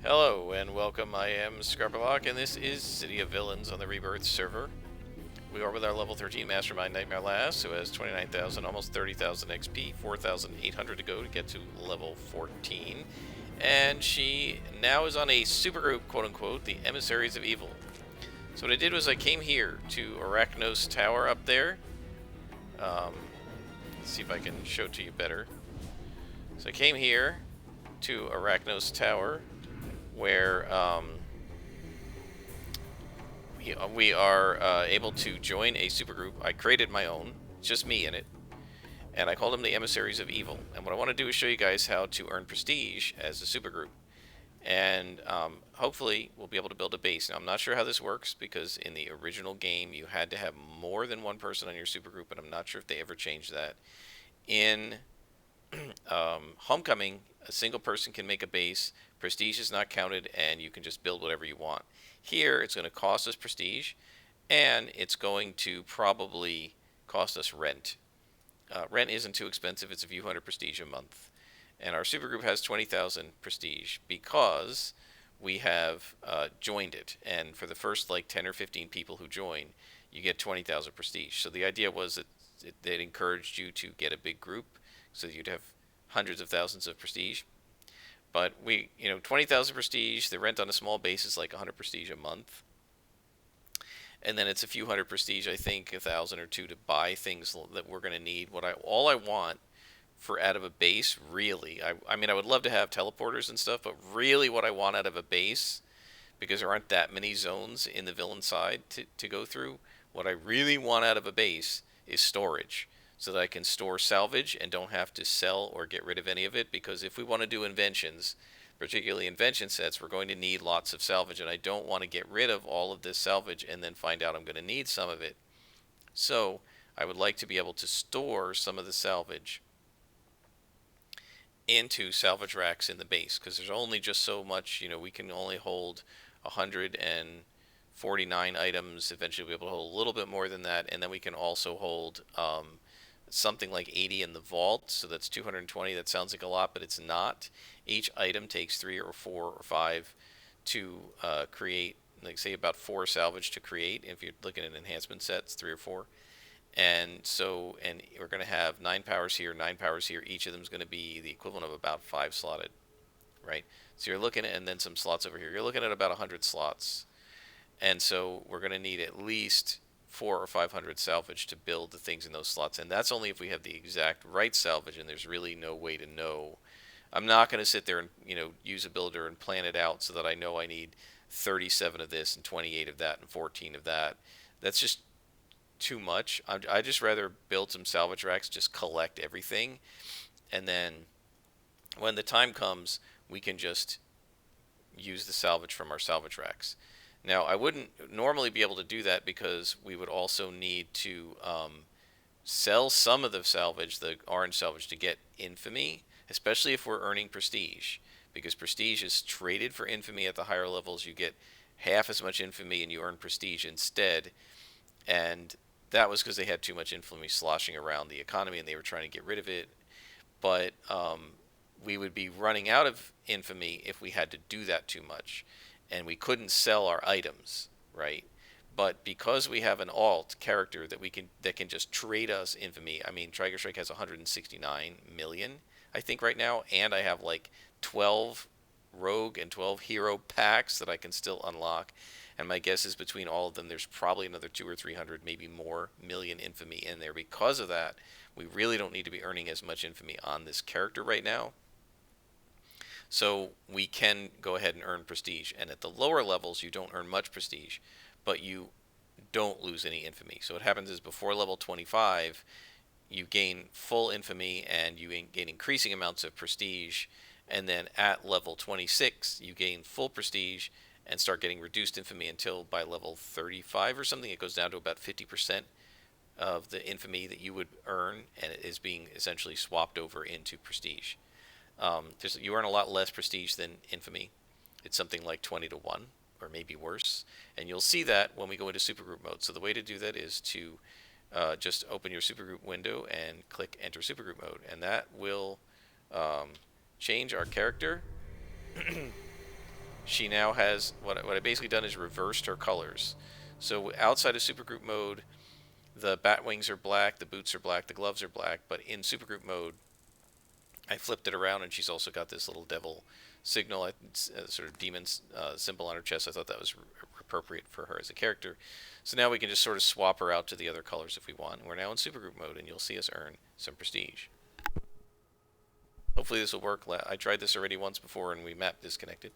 Hello and welcome. I am Scarpalock, and this is City of Villains on the Rebirth server. We are with our level 13 Mastermind Nightmare Lass, who has 29,000, almost 30,000 XP, 4,800 to go to get to level 14. And she now is on a supergroup, quote unquote, the Emissaries of Evil. So what I did was I came here to Arachnos Tower up there. Let's see if I can show it to you better. So I came here to Arachnos Tower, where we are able to join a supergroup. I created my own, just me in it, and I called them the Emissaries of Evil. And what I want to do is show you guys how to earn prestige as a supergroup. And hopefully we'll be able to build a base. Now, I'm not sure how this works because in the original game you had to have more than one person on your supergroup, but I'm not sure if they ever changed that. In Homecoming, a single person can make a base, prestige is not counted, and you can just build whatever you want. Here, it's going to cost us prestige, and it's going to probably cost us rent. Rent isn't too expensive, it's a few hundred prestige a month. And our supergroup has 20,000 prestige because we have joined it. And for the first like 10 or 15 people who join, you get 20,000 prestige. So the idea was that it encouraged you to get a big group so you'd have hundreds of thousands of prestige. But 20,000 prestige, the rent on a small base is like 100 prestige a month. And then it's a few hundred prestige, I think, 1,000 or two to buy things that we're going to need. All I want for out of a base, really, I mean, I would love to have teleporters and stuff, but really what I want out of a base, because there aren't that many zones in the villain side to go through, what I really want out of a base is storage, so that I can store salvage and don't have to sell or get rid of any of it, because if we want to do inventions, particularly invention sets, we're going to need lots of salvage, and I don't want to get rid of all of this salvage and then find out I'm going to need some of it. So I would like to be able to store some of the salvage into salvage racks in the base, because there's only just so much, we can only hold 149 items. Eventually we'll be able to hold a little bit more than that, and then we can also hold something like 80 in the vault, so that's 220. That sounds like a lot, but it's not. Each item takes 3 or 4 or 5 to create, like say about 4 salvage to create. If you're looking at enhancement sets, 3 or 4. And we're going to have 9 powers here, 9 powers here. Each of them is going to be the equivalent of about 5 slotted, right? So you're looking at, and then some slots over here. You're looking at about 100 slots. And so we're going to need at least 400 or 500 salvage to build the things in those slots. And that's only if we have the exact right salvage, and there's really no way to know. I'm not going to sit there and use a builder and plan it out so that I know I need 37 of this and 28 of that and 14 of that. That's just too much. I just rather build some salvage racks, just collect everything, and then when the time comes, we can just use the salvage from our salvage racks. Now, I wouldn't normally be able to do that because we would also need to sell some of the salvage, the orange salvage, to get infamy, especially if we're earning prestige, because prestige is traded for infamy at the higher levels. You get half as much infamy and you earn prestige instead. And that was because they had too much infamy sloshing around the economy and they were trying to get rid of it. But we would be running out of infamy if we had to do that too much. And we couldn't sell our items, right? But because we have an alt character that can just trade us infamy. I mean, Trigger Strike has 169 million, I think, right now, and I have like 12 rogue and 12 hero packs that I can still unlock. And my guess is between all of them, there's probably another 200 or 300, maybe more, million infamy in there. Because of that, we really don't need to be earning as much infamy on this character right now. So we can go ahead and earn prestige. And at the lower levels, you don't earn much prestige, but you don't lose any infamy. So what happens is before level 25, you gain full infamy and you gain increasing amounts of prestige. And then at level 26, you gain full prestige and start getting reduced infamy until by level 35 or something, it goes down to about 50% of the infamy that you would earn, and it is being essentially swapped over into prestige. You earn a lot less prestige than infamy. It's something like 20 to 1, or maybe worse. And you'll see that when we go into supergroup mode. So the way to do that is to just open your supergroup window and click enter supergroup mode. And that will change our character she now has what I basically done is reversed her colors. So outside of supergroup mode, the bat wings are black, the boots are black, the gloves are black. But in supergroup mode, I flipped it around, and she's also got this little devil signal, sort of demon symbol on her chest. I thought that was appropriate for her as a character. So now we can just sort of swap her out to the other colors if we want. We're now in supergroup mode, and you'll see us earn some prestige. Hopefully this will work. I tried this already once before, and we map disconnected.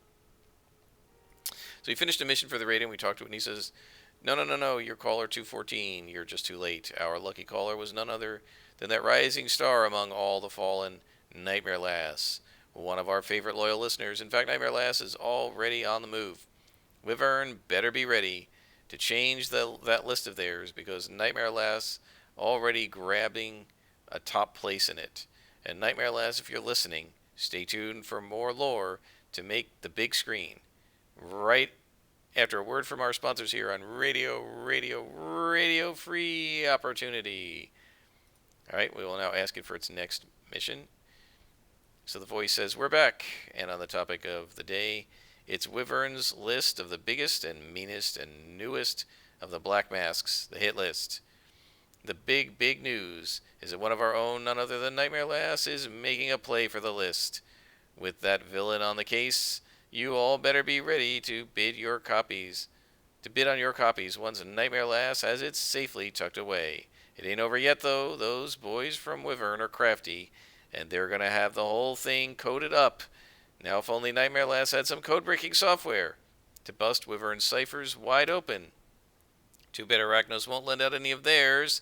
So we finished a mission for the raid, and we talked to it, and he says, no, you're caller 214. You're just too late. Our lucky caller was none other than that rising star among all the fallen, Nightmare Lass, one of our favorite loyal listeners. In fact, Nightmare Lass is already on the move. Wyvern better be ready to change that list of theirs, because Nightmare Lass already grabbing a top place in it. And Nightmare Lass, if you're listening, stay tuned for more lore to make the big screen. Right after a word from our sponsors here on Radio Free Opportunity. Alright, we will now ask it for its next mission. So the voice says, we're back, and on the topic of the day, it's Wyvern's list of the biggest and meanest and newest of the Black Masks, the hit list. The big news is that one of our own, none other than Nightmare Lass, is making a play for the list. With that villain on the case, you all better be ready to bid on your copies once Nightmare Lass has it safely tucked away. It ain't over yet, though. Those boys from Wyvern are crafty, and they're going to have the whole thing coded up. Now, if only Nightmare Lass had some code-breaking software to bust Wyvern's ciphers wide open. Too bad Arachnos won't lend out any of theirs.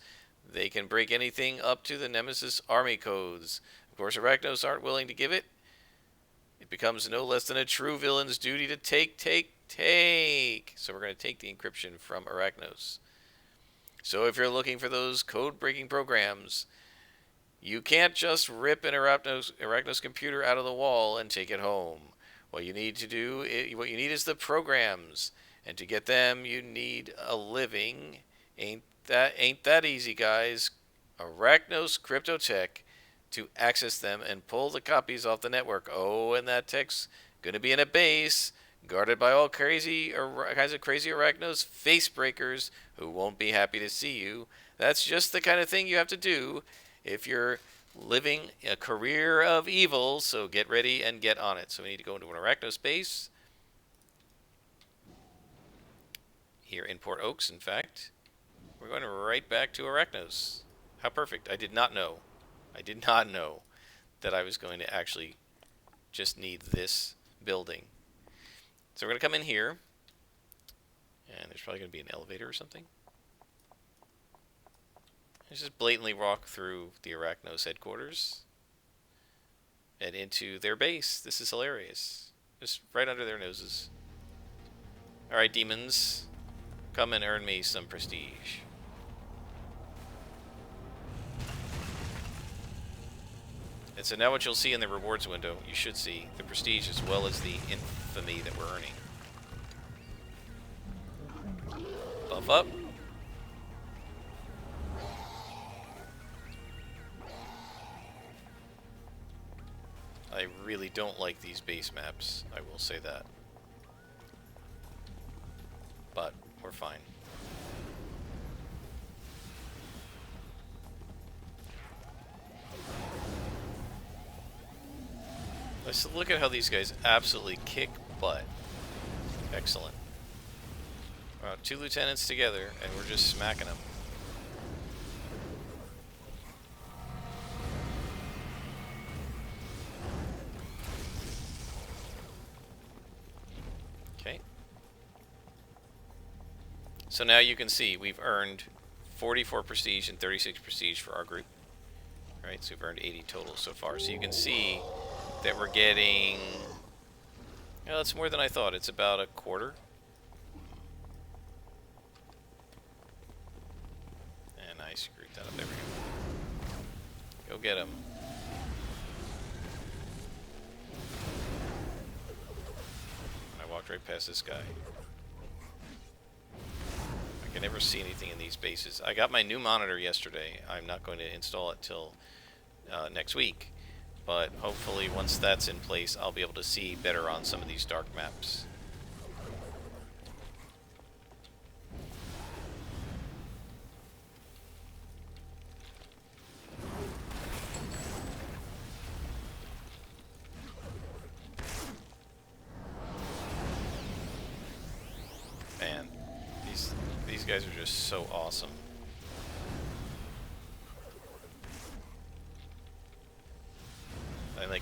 They can break anything up to the Nemesis army codes. Of course, Arachnos aren't willing to give it. It becomes no less than a true villain's duty to take. So we're going to take the encryption from Arachnos. So if you're looking for those code-breaking programs, you can't just rip an Arachnos computer out of the wall and take it home. What you need is the programs, and to get them, you need a living. Ain't that easy, guys? Arachnos Cryptotech to access them and pull the copies off the network. Oh, and that tech's gonna be in a base guarded by all kinds of crazy Arachnos face breakers who won't be happy to see you. That's just the kind of thing you have to do if you're living a career of evil, so get ready and get on it. So we need to go into an Arachnos base here in Port Oaks, in fact. We're going right back to Arachnos. How perfect. I did not know that I was going to actually just need this building. So we're going to come in here, and there's probably going to be an elevator or something. Let's just blatantly walk through the Arachnos headquarters and into their base. This is hilarious. Just right under their noses. Alright, demons. Come and earn me some prestige. And so now what you'll see in the rewards window, you should see the prestige as well as the infamy that we're earning. Buff up. I really don't like these base maps, I will say that. But we're fine. Let's look at how these guys absolutely kick butt. Excellent. Two lieutenants together, and we're just smacking them. Okay. So now you can see we've earned 44 prestige and 36 prestige for our group. Right, so we've earned 80 total so far. So you can see that we're getting... Well, it's more than I thought. It's about a quarter. And I screwed that up. There we go. Go get him. I walked right past this guy. I can never see anything in these bases. I got my new monitor yesterday. I'm not going to install it till next week. But hopefully once that's in place, I'll be able to see better on some of these dark maps. guys are just so awesome.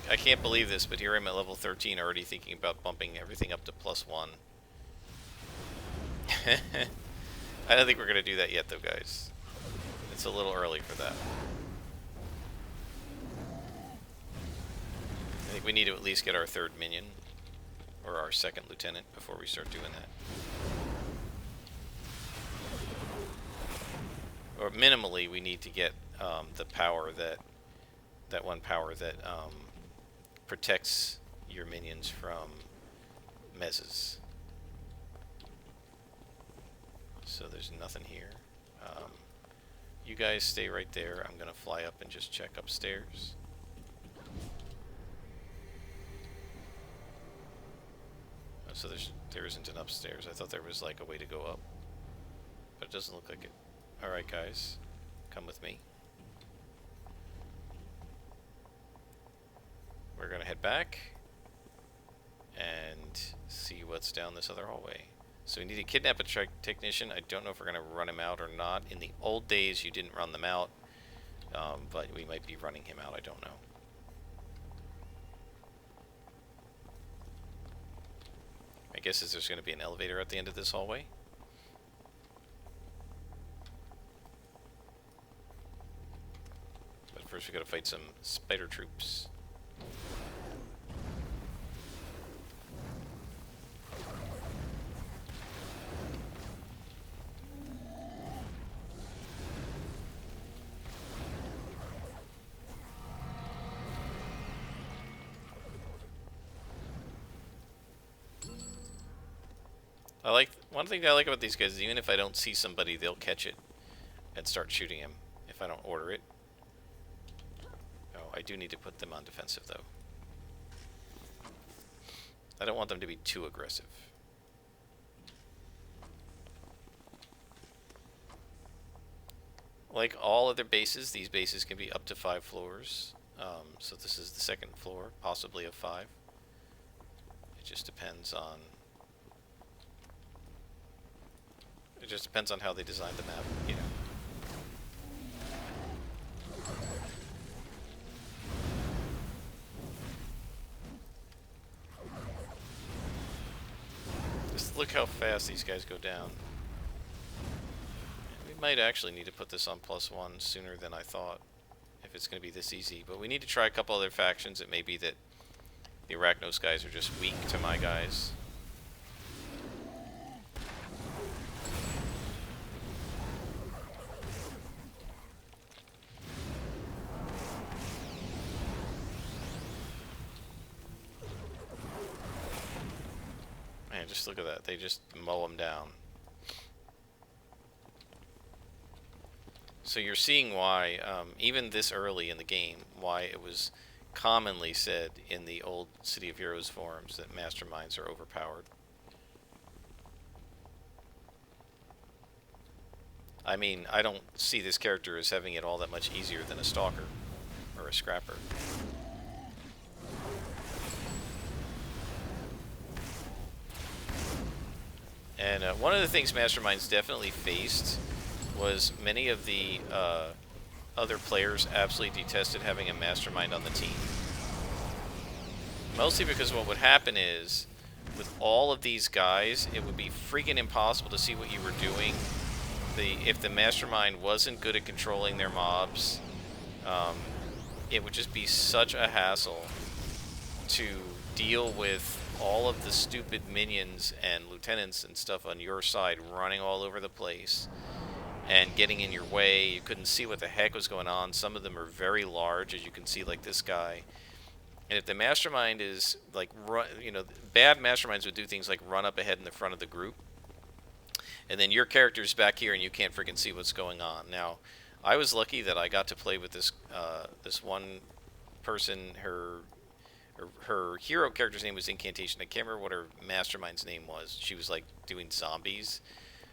I can't believe this, but here I'm at level 13 already thinking about bumping everything up to +1. I don't think we're going to do that yet, though, guys. It's a little early for that. I think we need to at least get our 3rd minion, or our 2nd lieutenant, before we start doing that. Or minimally, we need to get the power that one power that protects your minions from mezzes. So there's nothing here. You guys stay right there. I'm gonna fly up and just check upstairs. Oh, so there isn't an upstairs. I thought there was like a way to go up, but it doesn't look like it. All right, guys, come with me. We're gonna head back and see what's down this other hallway. So we need to kidnap a technician. I don't know if we're going to run him out or not. In the old days, you didn't run them out, but we might be running him out. I don't know. My guess is there's going to be an elevator at the end of this hallway. But first we got to fight some spider troops. One thing I like about these guys is even if I don't see somebody, they'll catch it and start shooting him if I don't order it. Oh, I do need to put them on defensive though. I don't want them to be too aggressive. Like all other bases, these bases can be up to 5 floors. So this is the 2nd floor, possibly of 5. It just depends on... It just depends on how they design the map, you know. Just look how fast these guys go down. We might actually need to put this on +1 sooner than I thought, if it's going to be this easy. But we need to try a couple other factions. It may be that the Arachnos guys are just weak to my guys. Man, just look at that. They just mow them down. So you're seeing why, even this early in the game, why it was commonly said in the old City of Heroes forums that Masterminds are overpowered. I mean, I don't see this character as having it all that much easier than a Stalker or a Scrapper. And one of the things Masterminds definitely faced was many of the other players absolutely detested having a Mastermind on the team. Mostly because what would happen is, with all of these guys, it would be freaking impossible to see what you were doing. If the Mastermind wasn't good at controlling their mobs, it would just be such a hassle to deal with all of the stupid minions and lieutenants and stuff on your side running all over the place and getting in your way. You couldn't see what the heck was going on. Some of them are very large, as you can see, like this guy. And if the Mastermind is like, you know, bad Masterminds would do things like run up ahead in the front of the group, and then your character's back here and you can't freaking see what's going on. Now, I was lucky that I got to play with this this one person. Her hero character's name was Incantation. I can't remember what her Mastermind's name was. She was like doing zombies.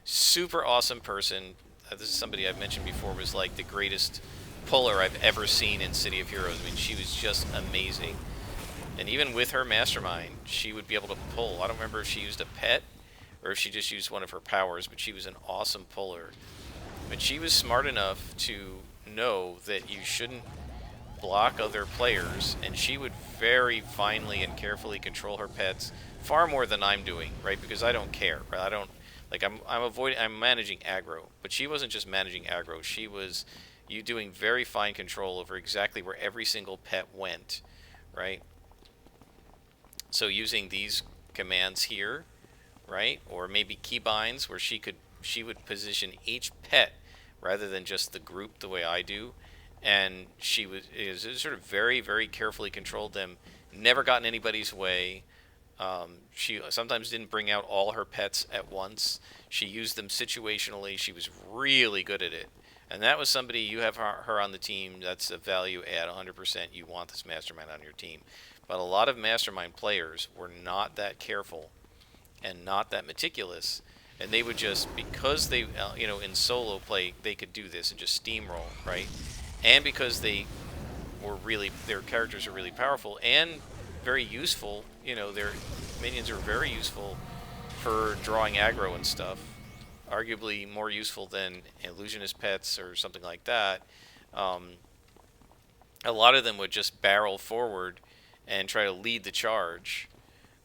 Super awesome person. This is somebody I've mentioned before, was like the greatest puller I've ever seen in City of Heroes. I mean, she was just amazing. And even with her Mastermind, she would be able to pull. I don't remember if she used a pet or if she just used one of her powers, but she was an awesome puller. But she was smart enough to know that you shouldn't block other players, and she would very finely and carefully control her pets far more than I'm doing, right? Because I don't care, right? I don't like I'm managing aggro, but she wasn't just managing aggro. She was you doing very fine control over exactly where every single pet went, right? So using these commands here, right? Or maybe keybinds where she would position each pet rather than just the group the way I do, and she is sort of very carefully controlled them, never got in anybody's way. She sometimes didn't bring out all her pets at once. She used them situationally. She was really good at it. And that was somebody, you have her on the team, that's a value add 100%. You want this mastermind on your team. But a lot of mastermind players were not that careful and not that meticulous. And they would just, because they, in solo play, they could do this and just steamroll, right? And because their characters are really powerful and very useful, their minions are very useful for drawing aggro and stuff. Arguably more useful than illusionist pets or something like that. A lot of them would just barrel forward and try to lead the charge,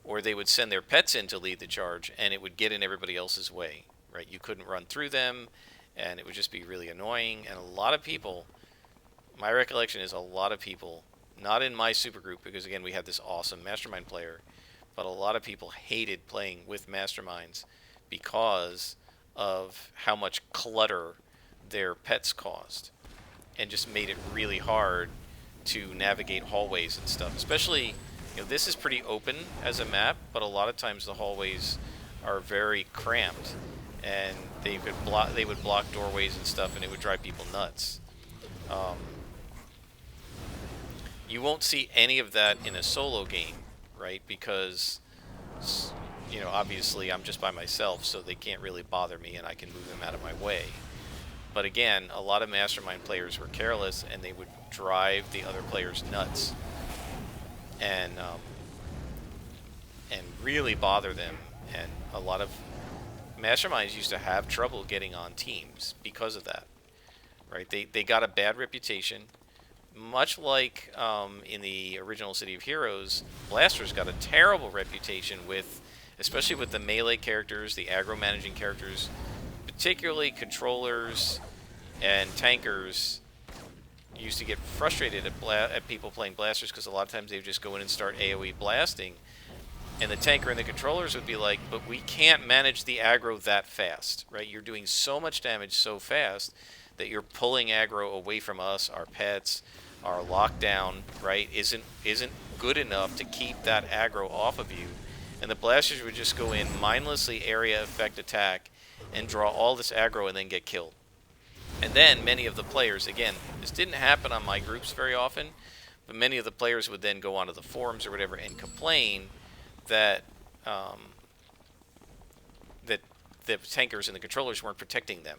or they would send their pets in to lead the charge, and it would get in everybody else's way, right? You couldn't run through them, and it would just be really annoying. And a lot of people, my recollection is a lot of people, not in my supergroup, because again, we had this awesome mastermind player, but a lot of people hated playing with masterminds because of how much clutter their pets caused, and just made it really hard to navigate hallways and stuff. Especially, this is pretty open as a map, but a lot of times the hallways are very cramped, and they would block doorways and stuff, and it would drive people nuts. You won't see any of that in a solo game, right? Because obviously I'm just by myself, so they can't really bother me, and I can move them out of my way. But again, a lot of mastermind players were careless, and they would drive the other players nuts, and really bother them. And a lot of masterminds used to have trouble getting on teams because of that, right? They got a bad reputation, much like in the original City of Heroes. Blasters got a terrible reputation especially with the melee characters, the aggro managing characters, particularly controllers and tankers. Used to get frustrated at people playing blasters because a lot of times they would just go in and start AoE blasting, and the tanker and the controllers would be like, but we can't manage the aggro that fast, right? You're doing so much damage so fast that you're pulling aggro away from us, our pets, our lockdown, right, isn't good enough to keep that aggro off of you. And the blasters would just go in, mindlessly area effect attack, and draw all this aggro and then get killed. And then many of the players, again, this didn't happen on my groups very often, but many of the players would then go onto the forums or whatever and complain that that the tankers and the controllers weren't protecting them.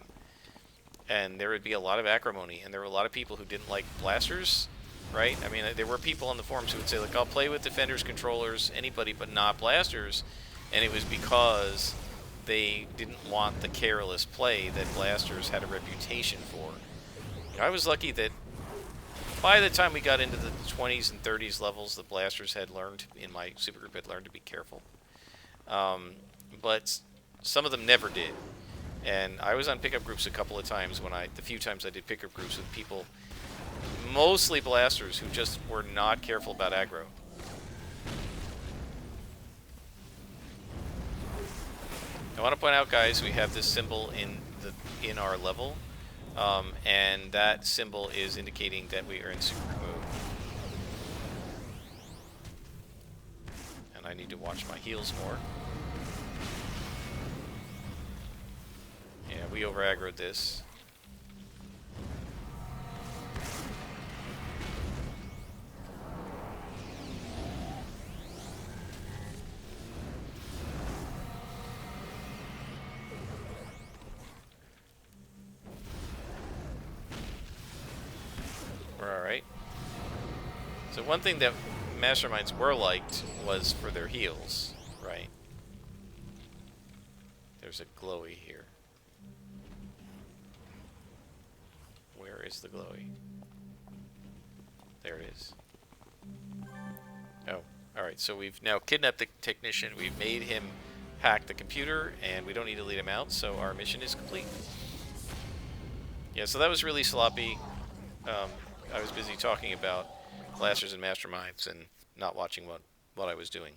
And there would be a lot of acrimony, and there were a lot of people who didn't like blasters, right? I mean, there were people on the forums who would say, like, I'll play with defenders, controllers, anybody, but not blasters. And it was because they didn't want the careless play that blasters had a reputation for. I was lucky that by the time we got into the 20s and 30s levels, the blasters had learned, in my supergroup, had learned to be careful. But some of them never did. And I was on pickup groups a couple of times the few times I did pickup groups with people, mostly blasters, who just were not careful about aggro. I want to point out, guys, we have this symbol in our level, and that symbol is indicating that we are in super mode. And I need to watch my heals more. Yeah, we over-aggroed this. We're alright. So one thing that masterminds were liked was for their heals, right? There's a glowy here. Where is the glowy? There it is. Oh, alright, so we've now kidnapped the technician, we've made him hack the computer, and we don't need to lead him out, so our mission is complete. Yeah, so that was really sloppy. I was busy talking about blasters and masterminds and not watching what I was doing.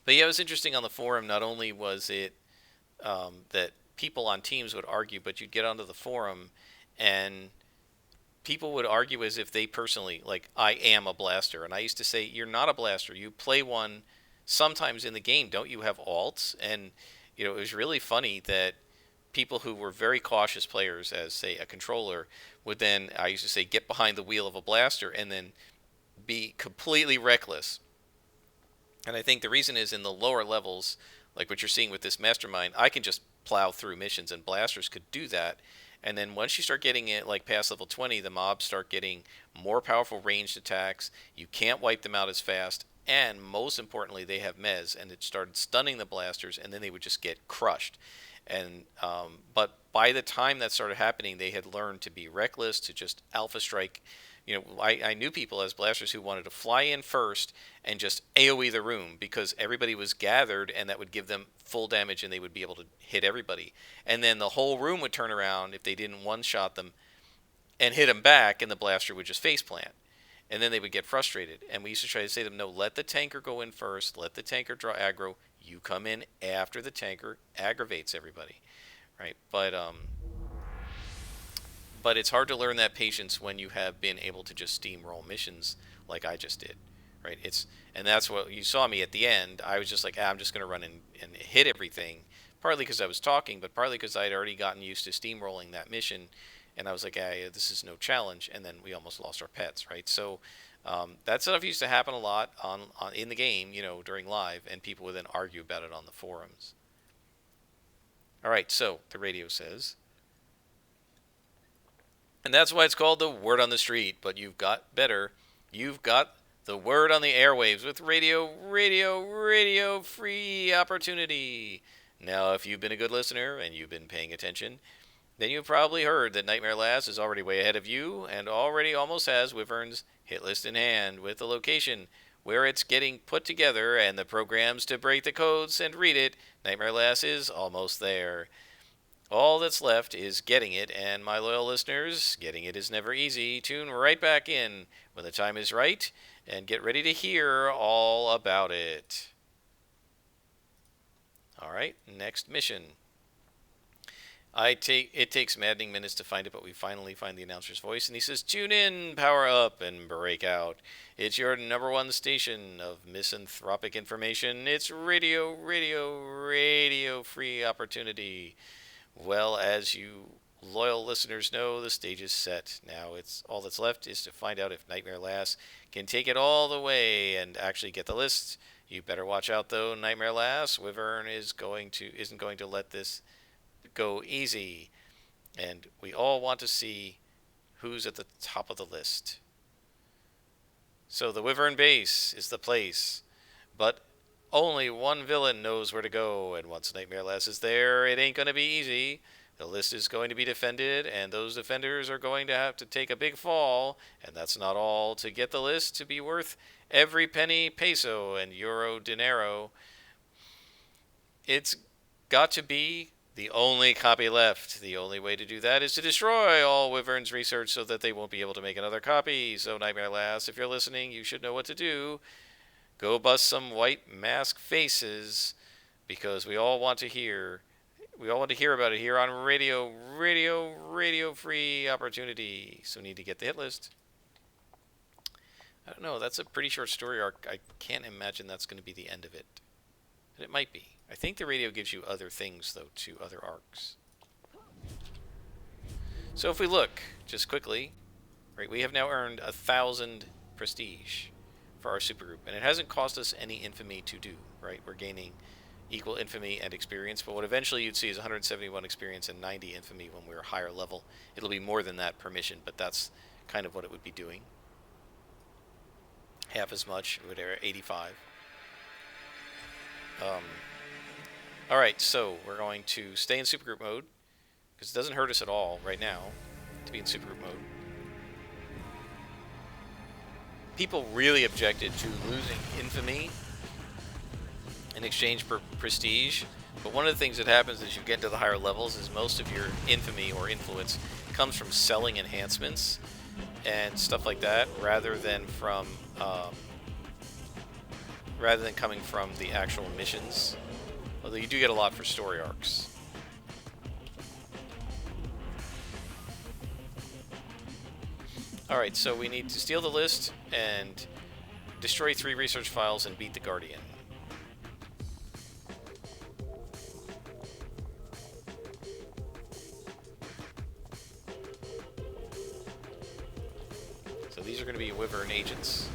But yeah, it was interesting on the forum. Not only was it that people on teams would argue, but you'd get onto the forum and people would argue as if they personally, like, I am a blaster. And I used to say, you're not a blaster. You play one sometimes in the game. Don't you have alts? And, you know, it was really funny that people who were very cautious players, as, say, a controller, would then, I used to say, get behind the wheel of a blaster and then be completely reckless. And I think the reason is in the lower levels, like what you're seeing with this Mastermind, I can just plow through missions, and blasters could do that. And then once you start getting it like past level 20, the mobs start getting more powerful ranged attacks. You can't wipe them out as fast. And most importantly, they have mez, and it started stunning the blasters, and then they would just get crushed. And but by the time that started happening, they had learned to be reckless, to just alpha strike. You know, I knew people as blasters who wanted to fly in first and just AoE the room because everybody was gathered, and that would give them full damage and they would be able to hit everybody. And then the whole room would turn around if they didn't one-shot them and hit them back, and the blaster would just faceplant. And then they would get frustrated. And we used to try to say to them, no, let the tanker go in first. Let the tanker draw aggro. You come in after the tanker aggravates everybody, right? But it's hard to learn that patience when you have been able to just steamroll missions like I just did, right? And that's what you saw me at the end. I was just like, I'm just going to run and hit everything, partly because I was talking, but partly because I had already gotten used to steamrolling that mission, and I was like, this is no challenge, and then we almost lost our pets, right? So that stuff used to happen a lot on in the game, you know, during live, and people would then argue about it on the forums. All right, so the radio says, and that's why it's called the word on the street, but you've got better. You've got the word on the airwaves with radio free opportunity. Now, if you've been a good listener and you've been paying attention, then you've probably heard that Nightmare Lass is already way ahead of you and already almost has Wyvern's hit list in hand with the location where it's getting put together and the programs to break the codes and read it. Nightmare Lass is almost there. All that's left is getting it, and my loyal listeners, getting it is never easy. Tune right back in when the time is right and get ready to hear all about it. All right, next mission. It takes maddening minutes to find it, but we finally find the announcer's voice, and he says, tune in, power up, and break out. It's your #1 station of misanthropic information. It's radio free opportunity. Well, as you loyal listeners know, the stage is set. Now it's all that's left is to find out if Nightmare Lass can take it all the way and actually get the list. You better watch out, though, Nightmare Lass. Wyvern isn't going to let this go easy, and we all want to see who's at the top of the list. So the Wyvern base is the place, but only one villain knows where to go, and once Nightmare Lass is there, it ain't going to be easy. The list is going to be defended, and those defenders are going to have to take a big fall, and that's not all. To get the list to be worth every penny, peso, and euro dinero, it's got to be the only copy left. The only way to do that is to destroy all Wyvern's research so that they won't be able to make another copy. So Nightmare Lass, if you're listening, you should know what to do. Go bust some white mask faces, because we all want to hear about it here on radio free opportunity. So we need to get the hit list. I don't know, that's a pretty short story arc. I can't imagine that's going to be the end of it. But it might be. I think the radio gives you other things, though, to other arcs. So if we look, just quickly, right, we have now earned 1,000 prestige for our supergroup, and it hasn't cost us any infamy to do, right? We're gaining equal infamy and experience, but what eventually you'd see is 171 experience and 90 infamy when we're higher level. It'll be more than that per mission, but that's kind of what it would be doing. Half as much, 85. Alright, so we're going to stay in supergroup mode, because it doesn't hurt us at all right now to be in supergroup mode. People really objected to losing infamy in exchange for prestige, but one of the things that happens as you get to the higher levels is most of your infamy or influence comes from selling enhancements and stuff like that, rather than coming from the actual missions. Although you do get a lot for story arcs. Alright, so we need to steal the list and destroy 3 research files and beat the Guardian. So these are going to be Wyvern agents.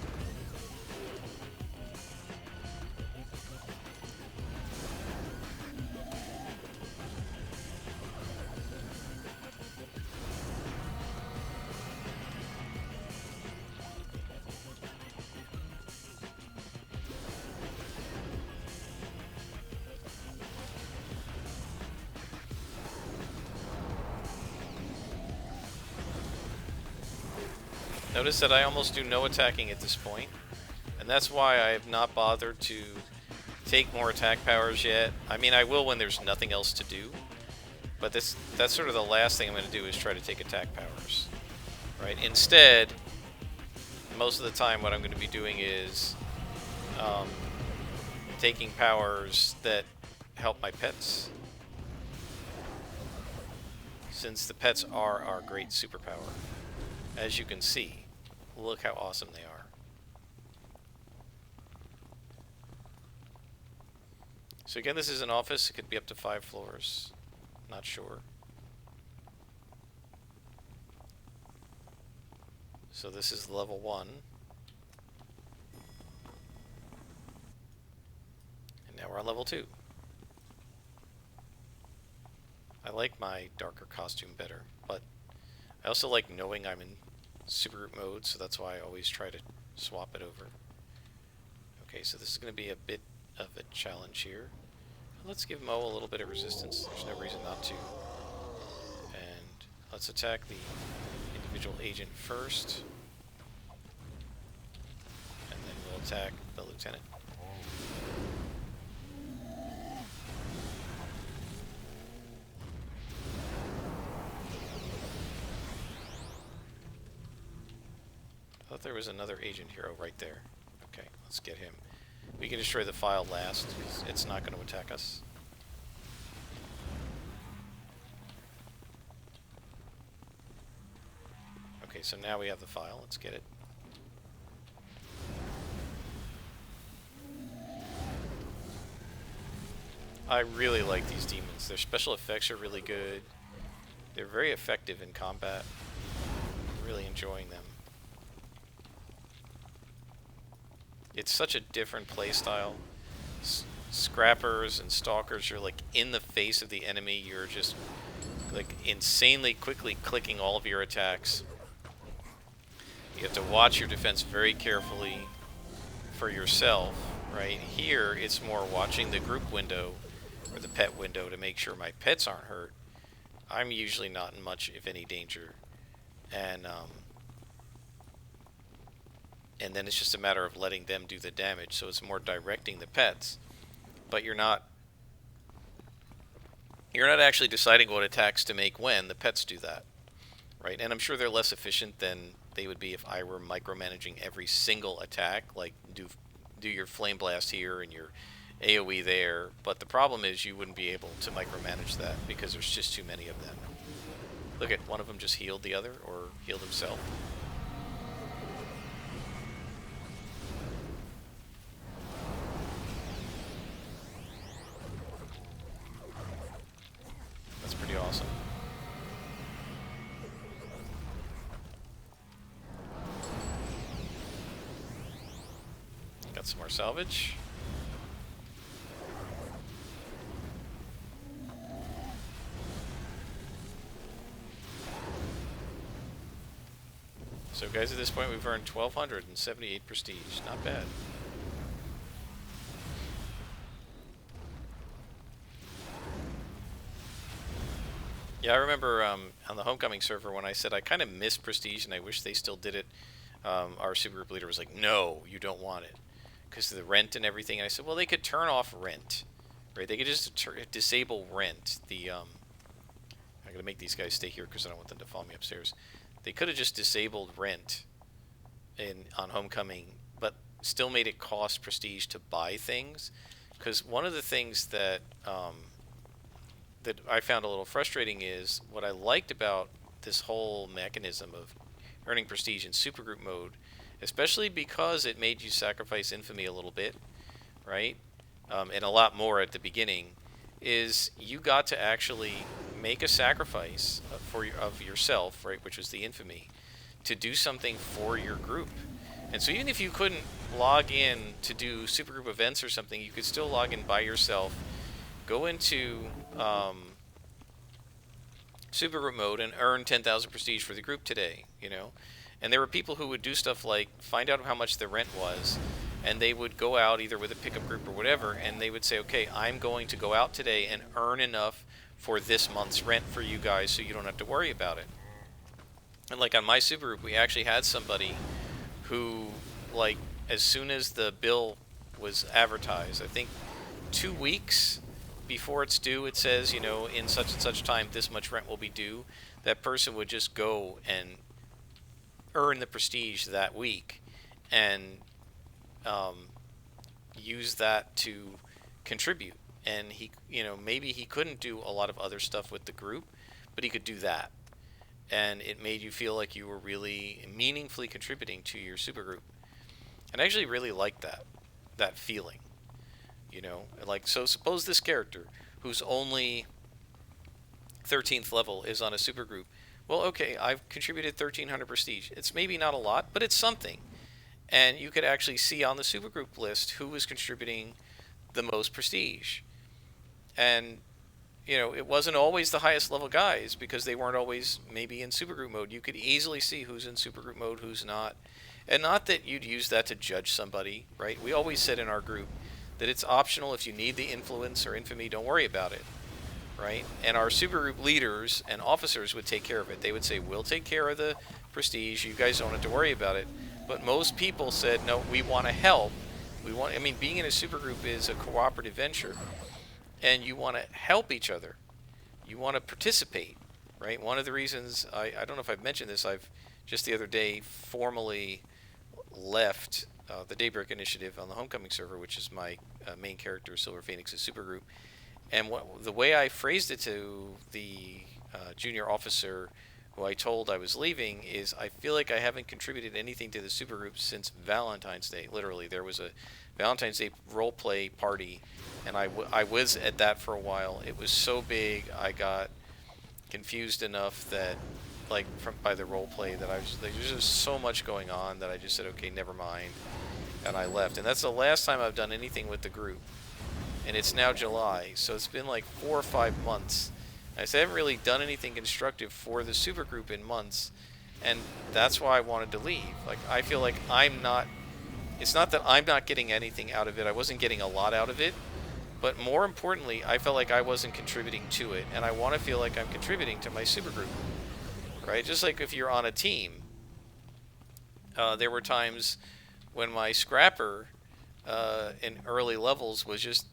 Notice that I almost do no attacking at this point, and that's why I have not bothered to take more attack powers yet. I mean, I will when there's nothing else to do, but that's sort of the last thing I'm going to do is try to take attack powers. Right? Instead, most of the time what I'm going to be doing is taking powers that help my pets, since the pets are our great superpower. As you can see, look how awesome they are. So again, this is an office. It could be up to 5 floors. Not sure. So this is level 1. And now we're on level 2. I like my darker costume better, but I also like knowing I'm in supergroup mode, so that's why I always try to swap it over. Okay, so this is going to be a bit of a challenge here. Let's give Mo a little bit of resistance. There's no reason not to. And let's attack the individual agent first. And then we'll attack the lieutenant. I thought there was another agent hero right there. Okay, let's get him. We can destroy the file last, because it's not going to attack us. Okay, so now we have the file. Let's get it. I really like these demons. Their special effects are really good. They're very effective in combat. I'm really enjoying them. It's such a different playstyle. Scrappers and stalkers, you're like in the face of the enemy. You're just like insanely quickly clicking all of your attacks. You have to watch your defense very carefully for yourself, right? Here, it's more watching the group window or the pet window to make sure my pets aren't hurt. I'm usually not in much, if any, danger. And then it's just a matter of letting them do the damage. So it's more directing the pets, but you're not actually deciding what attacks to make when. The pets do that, right? And I'm sure they're less efficient than they would be if I were micromanaging every single attack, like do your flame blast here and your AoE there. But the problem is you wouldn't be able to micromanage that because there's just too many of them. Look at one of them just healed the other, or healed himself. That's pretty awesome. Got some more salvage. So guys, at this point we've earned 1,278 prestige. Not bad. Yeah, I remember on the Homecoming server when I said I kind of miss Prestige and I wish they still did it. Our supergroup leader was like, "No, you don't want it because of the rent and everything." And I said, "Well, they could turn off rent, right? They could just disable rent. I'm gonna make these guys stay here because I don't want them to follow me upstairs. They could have just disabled rent in on Homecoming, but still made it cost Prestige to buy things. Because one of the things that I found a little frustrating is what I liked about this whole mechanism of earning prestige in supergroup mode, especially because it made you sacrifice infamy a little bit, right? And a lot more at the beginning, is you got to actually make a sacrifice of yourself, right, which was the infamy, to do something for your group. And so even if you couldn't log in to do supergroup events or something, you could still log in by yourself, go into supergroup mode and earn 10,000 prestige for the group today, you know? And there were people who would do stuff like find out how much the rent was, and they would go out either with a pickup group or whatever, and they would say, okay, I'm going to go out today and earn enough for this month's rent for you guys so you don't have to worry about it. And like on my supergroup, we actually had somebody who, like, as soon as the bill was advertised, I think 2 weeks before it's due, it says, you know, in such and such time, this much rent will be due. That person would just go and earn the prestige that week and use that to contribute. And he, you know, maybe he couldn't do a lot of other stuff with the group, but he could do that. And it made you feel like you were really meaningfully contributing to your supergroup. And I actually really liked that feeling. You know, like, so suppose this character who's only 13th level is on a supergroup. Well, okay, I've contributed 1300 prestige. It's maybe not a lot, but it's something. And you could actually see on the supergroup list who was contributing the most prestige. And, you know, it wasn't always the highest level guys because they weren't always maybe in supergroup mode. You could easily see who's in supergroup mode, who's not. And not that you'd use that to judge somebody, right? We always said in our group that it's optional. If you need the influence or infamy, don't worry about it, right? And our supergroup leaders and officers would take care of it. They would say, we'll take care of the prestige. You guys don't have to worry about it. But most people said, no, we want to help. I mean, being in a supergroup is a cooperative venture, and you want to help each other. You want to participate, right? One of the reasons, I don't know if I've mentioned this, I've just the other day formally left the Daybreak Initiative on the Homecoming server, which is my main character, Silver Phoenix's supergroup. And the way I phrased it to the junior officer who I told I was leaving is, I feel like I haven't contributed anything to the supergroup since Valentine's Day. Literally, there was a Valentine's Day roleplay party, and I was at that for a while. It was so big, I got confused enough that, like, by the roleplay, that I was like, there's just so much going on that I just said, okay, never mind, and I left. And that's the last time I've done anything with the group. And it's now July, so it's been like 4 or 5 months. I haven't really done anything constructive for the supergroup in months, and that's why I wanted to leave. Like, I feel like it's not that I'm not getting anything out of it. I wasn't getting a lot out of it, but more importantly, I felt like I wasn't contributing to it, and I want to feel like I'm contributing to my supergroup, right? Just like if you're on a team. There were times when my scrapper in early levels was just,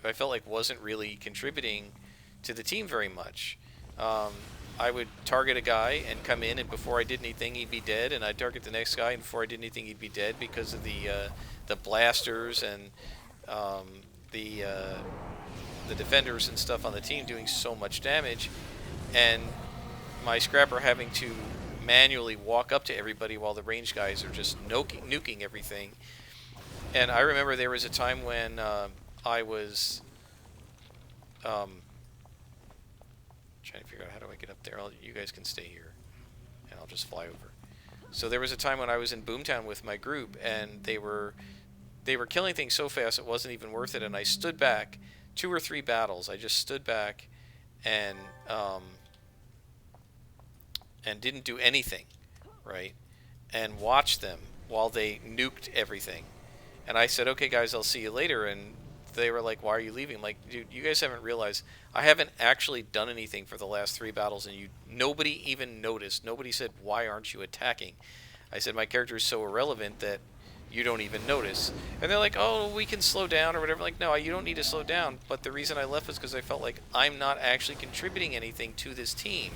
I felt like wasn't really contributing to the team very much. I would target a guy and come in, and before I did anything, he'd be dead. And I'd target the next guy, and before I did anything, he'd be dead because of the blasters and the defenders and stuff on the team doing so much damage, and my scrapper having to manually walk up to everybody while the range guys are just nuking everything. And I remember there was a time when I was trying to figure out how do I get up there. You guys can stay here, and I'll just fly over. So there was a time when I was in Boomtown with my group, and they were killing things so fast it wasn't even worth it. And I stood back 2 or 3 battles. I just stood back and didn't do anything, right? And watched them while they nuked everything. And I said, okay, guys, I'll see you later. And they were like, "Why are you leaving?" I'm like, dude, you guys haven't realized I haven't actually done anything for the last 3 battles, and nobody even noticed. Nobody said, "Why aren't you attacking?" I said my character is so irrelevant that you don't even notice. And they're like, "Oh, we can slow down or whatever." Like, no, you don't need to slow down. But the reason I left was because I felt like I'm not actually contributing anything to this team,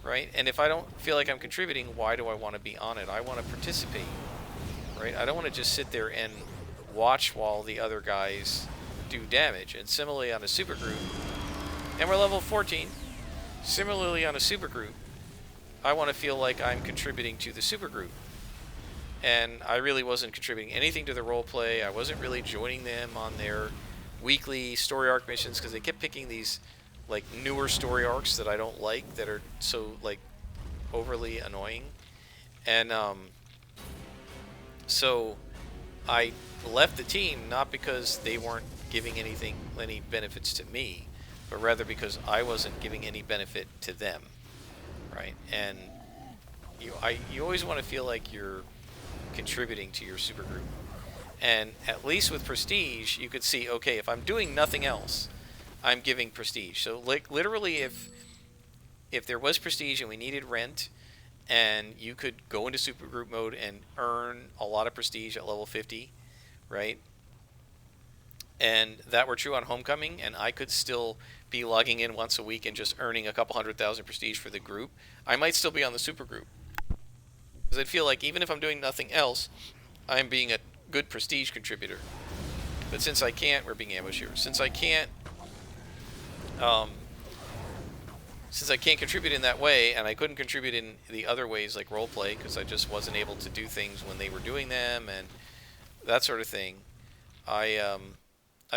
right? And if I don't feel like I'm contributing, why do I want to be on it? I want to participate, right? I don't want to just sit there and watch while the other guys do damage. And similarly on a super group, and we're level 14. Similarly on a super group, I want to feel like I'm contributing to the super group. And I really wasn't contributing anything to the role play. I wasn't really joining them on their weekly story arc missions because they kept picking these like newer story arcs that I don't like, that are so like overly annoying. And so I left the team not because they weren't giving any benefits to me, but rather because I wasn't giving any benefit to them, right? And you always want to feel like you're contributing to your supergroup. And at least with prestige, you could see, okay, if I'm doing nothing else, I'm giving prestige. So like literally, if there was prestige and we needed rent, and you could go into supergroup mode and earn a lot of prestige at level 50, right? And that were true on Homecoming, and I could still be logging in once a week and just earning a couple 100,000 prestige for the group, I might still be on the supergroup. Because I'd feel like even if I'm doing nothing else, I'm being a good prestige contributor. But since I can't, we're being ambushed here. Since I can't contribute in that way, and I couldn't contribute in the other ways like roleplay, because I just wasn't able to do things when they were doing them and that sort of thing, I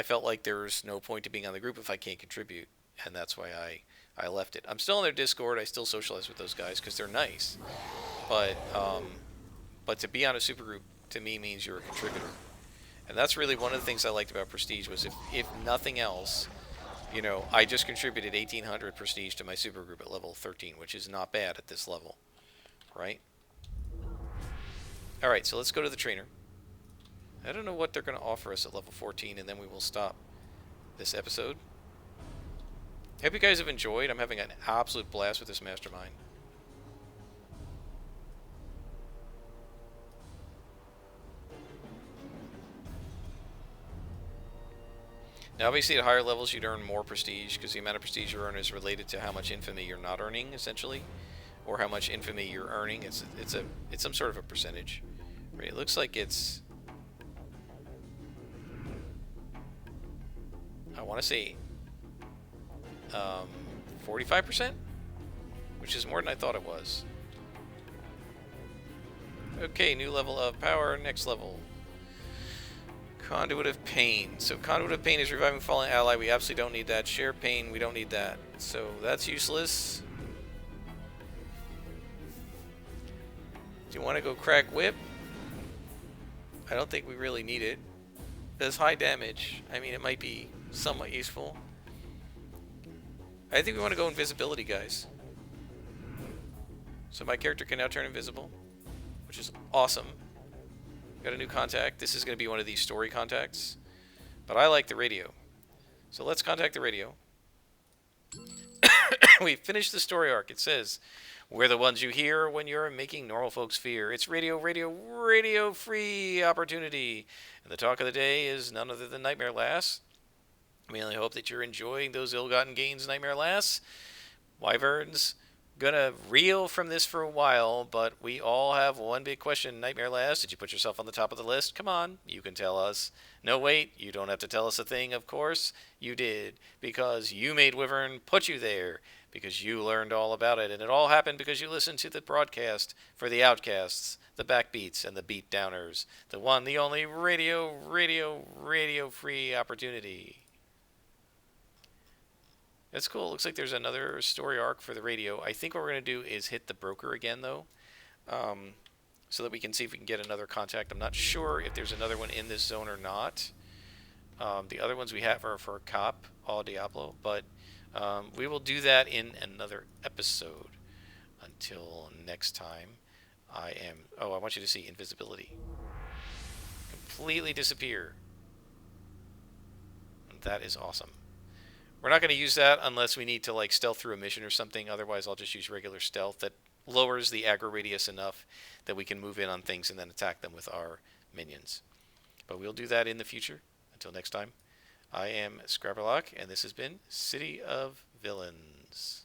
felt like there was no point to being on the group if I can't contribute, and that's why I left it. I'm still on their Discord. I still socialize with those guys because they're nice, but to be on a supergroup to me means you're a contributor, and that's really one of the things I liked about Prestige was if nothing else, you know, I just contributed 1,800 prestige to my supergroup at level 13, which is not bad at this level, right? Alright, so let's go to the trainer. I don't know what they're going to offer us at level 14, and then we will stop this episode. Hope you guys have enjoyed. I'm having an absolute blast with this Mastermind. Now, obviously, at higher levels, you'd earn more prestige, because the amount of prestige you earn is related to how much infamy you're not earning, essentially, or how much infamy you're earning. It's some sort of a percentage. Right? It looks like it's, I want to say, 45%, which is more than I thought it was. Okay, new level of power, next level. Conduit of Pain. So Conduit of Pain is reviving fallen ally. We absolutely don't need that. Share Pain, we don't need that. So that's useless. Do you want to go Crack Whip? I don't think we really need it. It does high damage. I mean, it might be somewhat useful. I think we want to go Invisibility, guys. So my character can now turn invisible, which is awesome. Got a new contact. This is going to be one of these story contacts. But I like the radio. So let's contact the radio. We finished the story arc. It says, we're the ones you hear when you're making normal folks fear. It's radio free opportunity. And the talk of the day is none other than Nightmare Lass. We only hope that you're enjoying those ill-gotten gains, Nightmare Lass. Wyverns. Gonna reel from this for a while, but we all have one big question. Nightmare Lass, did you put yourself on the top of the list? Come on, you can tell us. No, wait, you don't have to tell us a thing, of course. You did, because you made Wyvern put you there, because you learned all about it, and it all happened because you listened to the broadcast for the outcasts, the backbeats, and the beat downers. The one, the only radio free opportunity. That's cool. Looks like there's another story arc for the radio. I think what we're going to do is hit the broker again, though, so that we can see if we can get another contact. I'm not sure if there's another one in this zone or not. The other ones we have are for Cop, Au Diablo, but we will do that in another episode. Until next time, I want you to see invisibility. Completely disappear. That is awesome. We're not going to use that unless we need to like stealth through a mission or something. Otherwise, I'll just use regular stealth that lowers the aggro radius enough that we can move in on things and then attack them with our minions. But we'll do that in the future. Until next time, I am Scrabberlock, and this has been City of Villains.